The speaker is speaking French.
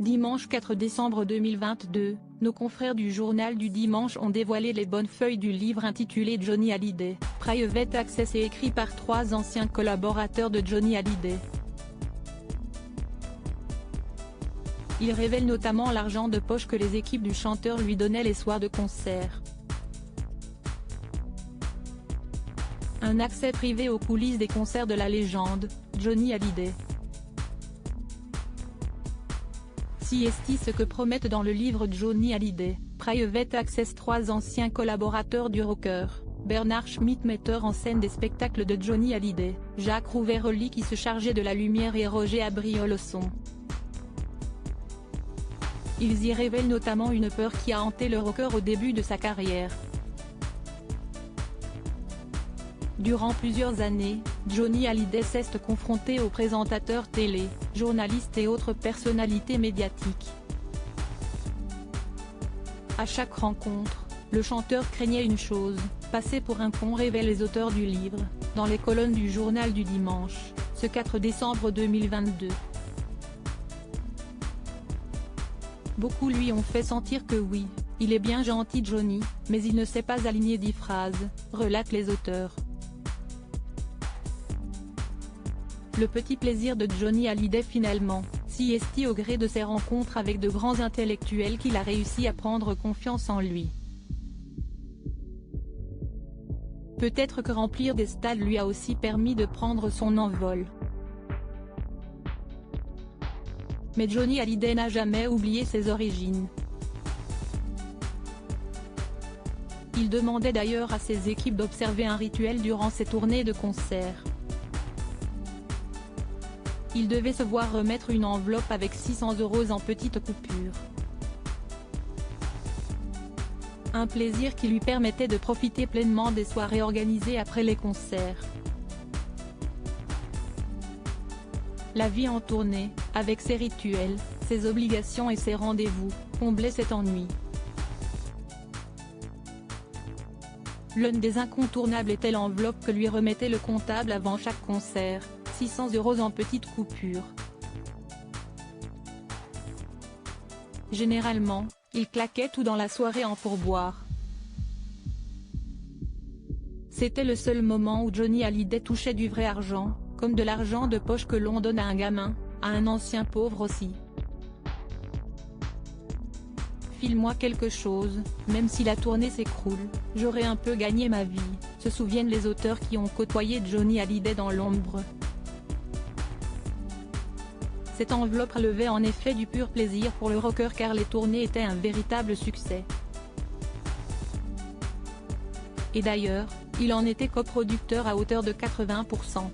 Dimanche 4 décembre 2022, nos confrères du Journal du Dimanche ont dévoilé les bonnes feuilles du livre intitulé Johnny Hallyday, Private Access et écrit par 3 anciens collaborateurs de Johnny Hallyday. Il révèle notamment l'argent de poche que les équipes du chanteur lui donnaient les soirs de concert. Un accès privé aux coulisses des concerts de la légende, Johnny Hallyday. Si est ce que promettent dans le livre Johnny Hallyday, Private Access 3 anciens collaborateurs du rocker, Bernard Schmitt metteur en scène des spectacles de Johnny Hallyday, Jacques Rouveroli qui se chargeait de la lumière et Roger Abriol au son. Ils y révèlent notamment une peur qui a hanté le rocker au début de sa carrière. Durant plusieurs années, Johnny Hallyday s'est confronté aux présentateurs télé, journalistes et autres personnalités médiatiques. À chaque rencontre, le chanteur craignait une chose, passer pour un con, révèlent les auteurs du livre, dans les colonnes du Journal du Dimanche, ce 4 décembre 2022. Beaucoup lui ont fait sentir que oui, il est bien gentil Johnny, mais il ne sait pas aligner 10 phrases, relatent les auteurs. Le petit plaisir de Johnny Hallyday finalement, si est au gré de ses rencontres avec de grands intellectuels qu'il a réussi à prendre confiance en lui. Peut-être que remplir des stades lui a aussi permis de prendre son envol. Mais Johnny Hallyday n'a jamais oublié ses origines. Il demandait d'ailleurs à ses équipes d'observer un rituel durant ses tournées de concerts. Il devait se voir remettre une enveloppe avec 600 € en petites coupures. Un plaisir qui lui permettait de profiter pleinement des soirées organisées après les concerts. La vie en tournée, avec ses rituels, ses obligations et ses rendez-vous, comblait cet ennui. L'un des incontournables était l'enveloppe que lui remettait le comptable avant chaque concert, 600 € en petites coupures. Généralement, il claquait tout dans la soirée en pourboire. C'était le seul moment où Johnny Hallyday touchait du vrai argent, comme de l'argent de poche que l'on donne à un gamin, à un ancien pauvre aussi. File-moi quelque chose, même si la tournée s'écroule, j'aurais un peu gagné ma vie, se souviennent les auteurs qui ont côtoyé Johnny Hallyday dans l'ombre. Cette enveloppe relevait en effet du pur plaisir pour le rocker car les tournées étaient un véritable succès. Et d'ailleurs, il en était coproducteur à hauteur de 80%.